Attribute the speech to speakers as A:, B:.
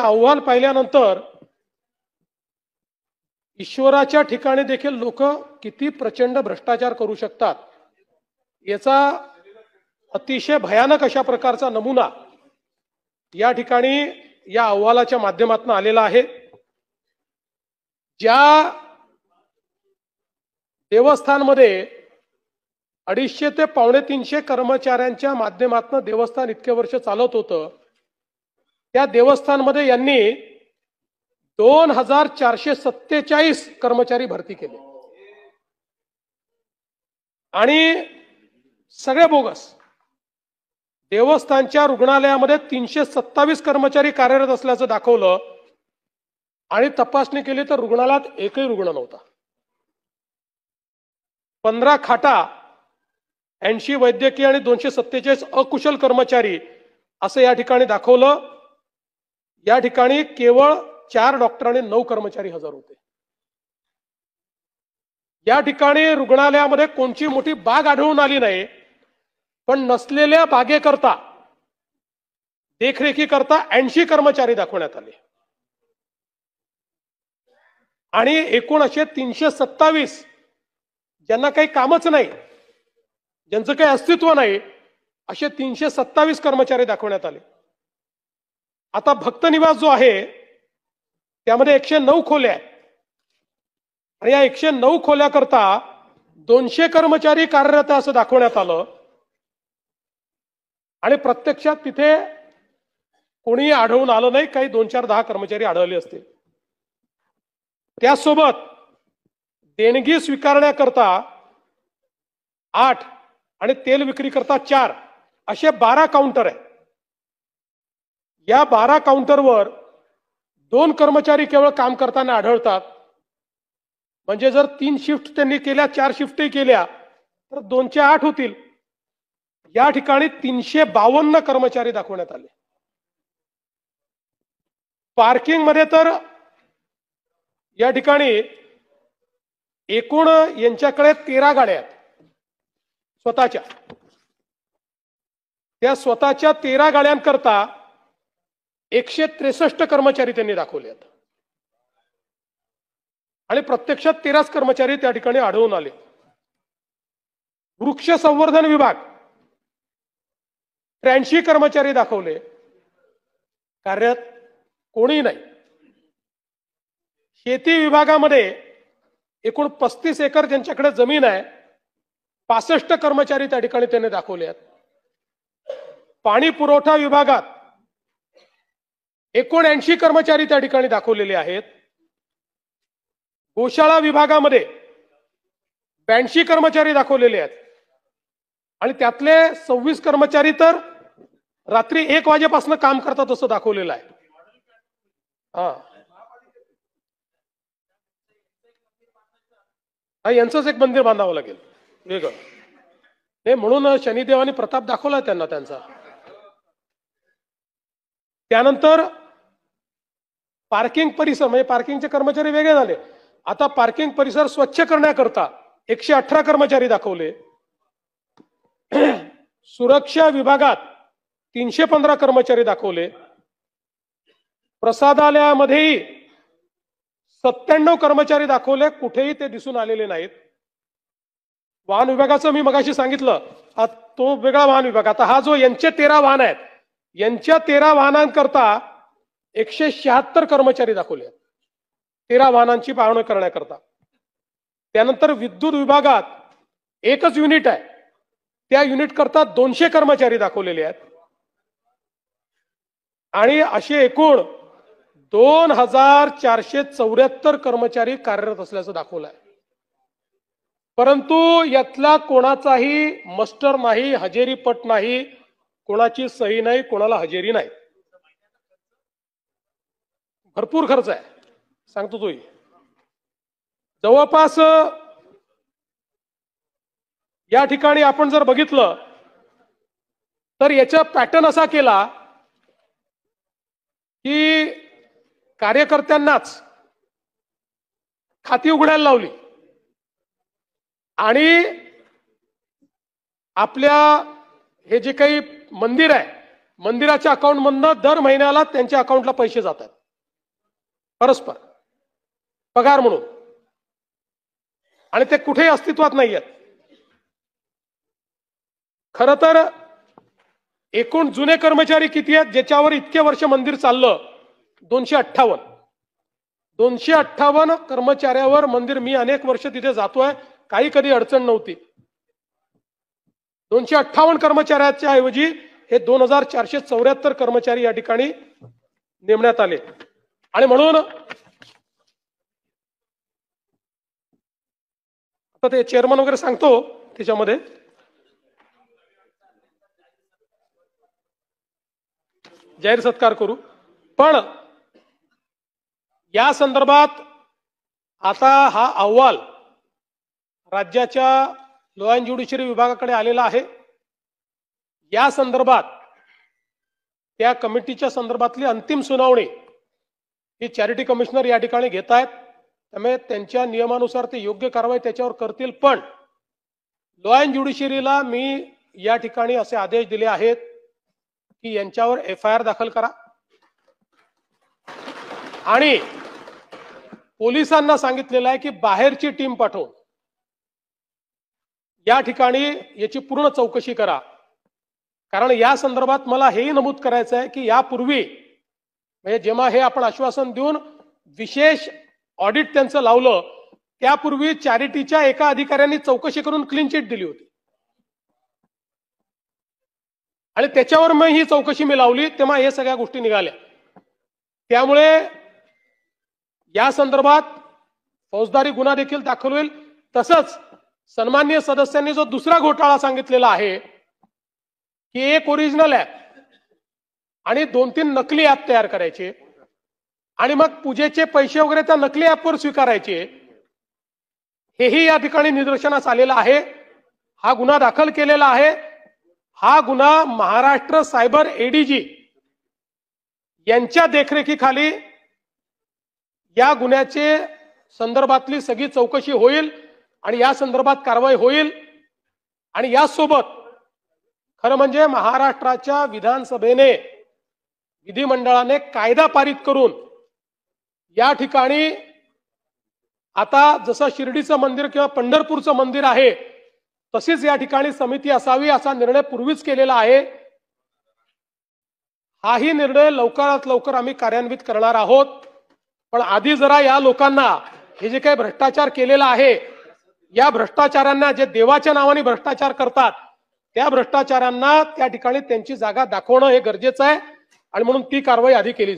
A: अहवाल पाहिल्यानंतर ईश्वराच्या ठिकाणी देखील लोक किती प्रचंड भ्रष्टाचार करू शकतात याचा अतिशय भयानक अशा प्रकारचा नमुना या ठिकाणी या अहवालाच्या माध्यमातून आलेला आहे। ज्या देवस्थानमध्ये 250 ते 350 कर्मचाऱ्यांच्या माध्यमातून देवस्थान इतके वर्ष चालत होतं, त्या देवस्थानमध्ये यांनी 2447 कर्मचारी भरती केले आणि सगळे बोगस। देवस्थानच्या रुग्णालयामध्ये 327 कर्मचारी कार्यरत असल्याचं दाखवलं आणि तपासणी केली तर रुग्णालयात एकही रुग्ण नव्हता। 15 खाटा, 80 वैद्यकीय आणि 247 अकुशल कर्मचारी असं या ठिकाणी दाखवलं। या ठिकाणी केवळ 4 डॉक्टर आणि 9 कर्मचारी हजर होते। या ठिकाणी रुग्णालयामध्ये कोणची मोठी बाग आढळून आली नाही, पण नसलेल्या बागेकरता देखरेखीकरता 80 कर्मचारी दाखवण्यात आले आणि एकूण असे 327 ज्यांना काही कामच नाही, ज्यांचं काही अस्तित्व नाही, असे 327 कर्मचारी दाखवण्यात आले। आता भक्त निवास जो आहे त्यामध्ये 109 खोल्या आहेत आणि या 109 खोल्याकरता 200 कर्मचारी कार्यरत आहे असं दाखवण्यात आलं आणि प्रत्यक्षात तिथे कोणी आढळून आलं नाही, काही 2-4-10 कर्मचारी आढळले असतील। त्यासोबत देणगी स्वीकारण्याकरता 8 आणि तेल विक्री करता 4 असे 12 काउंटर आहेत। या 12 काउंटरवर 2 कर्मचारी केवळ काम करताना आढळतात। म्हणजे जर 3 शिफ्ट त्यांनी केल्या, 4 शिफ्टही केल्या तर 2चे 8 होतील। या ठिकाणी 352 कर्मचारी दाखवण्यात आले। पार्किंग मध्ये तर या ठिकाणी एकूण यांच्याकडे 13 गाड्या आहेत स्वतःच्या। त्या स्वतःच्या 13 गाड्यांकरता 163 कर्मचारी त्यांनी दाखवले आहेत आणि प्रत्यक्षात 13 कर्मचारी त्या ठिकाणी आढळून आले। वृक्ष संवर्धन विभाग 83 कर्मचारी दाखवले, कार्यरत कोणी नाही। शेती विभागामध्ये एकूण 35 एकर ज्यांच्याकडे जमीन आहे 65 कर्मचारी त्या ठिकाणी त्यांनी दाखवले आहेत। पाणी पुरवठा विभागात एकूण 80 कर्मचारी त्या ठिकाणी दाखवलेले आहेत। गोशाळा विभागामध्ये 82 कर्मचारी दाखवलेले आहेत आणि त्यातले 26 कर्मचारी तर रात्री 1 वाजेपासून काम करतात असं दाखवलेलं आहे। यांचंच एक मंदिर बांधावं लागेल वेगळं, हे म्हणून शनिदेवानी प्रताप दाखवला त्यांना त्यांचा। त्यानंतर पार्किंग परिसर, म्हणजे पार्किंगचे कर्मचारी वेगळे झाले। आता पार्किंग परिसर स्वच्छ करण्याकरता 118 कर्मचारी दाखवले। सुरक्षा विभागात 315 कर्मचारी दाखवले। प्रसादालयामध्येही 97 कर्मचारी दाखवले, कुठेही ते दिसून आलेले नाहीत। वाहन विभागाचं मी मगाशी सांगितलं, तो वेगळा वाहन विभाग। आता हा जो यांचे 13 वाहन आहेत, यांच्या 13 वाहनांकरता 176 कर्मचारी दाखवले आहेत 13 वाहनांची पाहणी करण्याकरता। त्यानंतर विद्युत विभागात एकच युनिट आहे, त्या युनिट करता 200 कर्मचारी दाखवलेले आहेत आणि असे एकूण 2474 कर्मचारी कार्यरत असल्याचं दाखवलं आहे। परंतु यातला कोणाचाही मस्टर नाही, हजेरी पट नाही, कोणाची सही नाही, कोणाला हजेरी नाही। भरपूर खर्च आहे, सांगतो तोही। जवळपास या ठिकाणी आपण जर बघितलं तर याचा पॅटर्न असा केला की कार्यकर्त्यांनाच खाती उघडायला लावली आणि आपल्या हे जे काही मंदिर आहे, मंदिराच्या अकाउंट मधनं दर महिन्याला त्यांच्या अकाउंटला पैसे जातात। परस्पर पगार म्हणून, आणि ते कुठेही अस्तित्वात नाही आहेत. खरं तर एकूण जुने कर्मचारी किती आहेत ज्याच्यावर इतके वर्ष मंदिर चाललं? 258. 258 कर्मचाऱ्यावर मंदिर. मी अनेक वर्ष तिथे जातोय, काही कधी अडचण नव्हती. 258 कर्मचाऱ्याच्या ऐवजी हे 2474 कर्मचारी या ठिकाणी नेमण्यात आले. आणि म्हणून आता ते चेअरमन वगैरे सांगतो त्याच्यामध्ये. जाहीर सत्कार करू. पण या संदर्भात आता हा अहवाल राज्याच्या लॉ अँड ज्युडिशरी विभागाकडे आलेला आहे. या संदर्भात त्या कमिटीच्या संदर्भातली अंतिम सुनावणी ही चॅरिटी कमिशनर या ठिकाणी घेत आहेत. त्यामुळे त्यांच्या नियमानुसार ते योग्य कारवाई त्याच्यावर करतील. पण लॉ अँड ज्युडिशरीला मी या ठिकाणी असे आदेश दिले आहेत की यांच्यावर FIR दाखल करा आणि पोलिसांना सांगितलेलं आहे की बाहेरची टीम पाठवून या ठिकाणी याची पूर्ण चौकशी करा. कारण या संदर्भात मला हेही नमूद करायचं आहे की यापूर्वी म्हणजे जेव्हा हे आपण आश्वासन देऊन विशेष ऑडिट त्यांचं लावलं त्यापूर्वी चॅरिटीच्या एका अधिकाऱ्यांनी चौकशी करून क्लीन चिट दिली होती आणि त्याच्यावर मग ही चौकशी मी लावली, तेव्हा हे सगळ्या गोष्टी निघाल्या. त्यामुळे या संदर्भात फौजदारी गुन्हा देखील दाखल होईल. तसंच सन्माननीय सदस्यांनी जो दुसरा घोटाळा सांगितलेला आहे की एक ओरिजिनल ऍप आणि 2-3 नकली ऍप तयार करायचे आणि मग पूजेचे पैसे वगैरे त्या नकली ऍपवर स्वीकारायचे, हेही या ठिकाणी निदर्शनास आलेलं आहे. हा गुन्हा दाखल केलेला आहे. हा गुन्हा महाराष्ट्र सायबर ADG यांच्या देखरेखीखाली या गुन्ह्याचे संदर्भातली सगळी चौकशी होईल आणि या संदर्भात कारवाई होईल. आणि यासोबत खरं म्हणजे महाराष्ट्राच्या विधानसभेने विधिमंडळाने कायदा पारित करून या ठिकाणी आता जसं शिर्डीचं मंदिर किंवा पंढरपूरचं मंदिर आहे तशीच या ठिकाणी समिती असावी असा निर्णय पूर्वीच केलेला आहे. हाही निर्णय लवकरात लवकर आम्ही कार्यान्वित करणार आहोत. पण आधी जरा या लोकांना हे जे काही भ्रष्टाचार केलेला आहे या भ्रष्टाचारांना, जे देवाच्या नावाने भ्रष्टाचार करतात त्या भ्रष्टाचारांना त्या ठिकाणी त्यांची जागा दाखवणं हे गरजेचं आहे आणि म्हणून ती कारवाई आधी केली जाईल.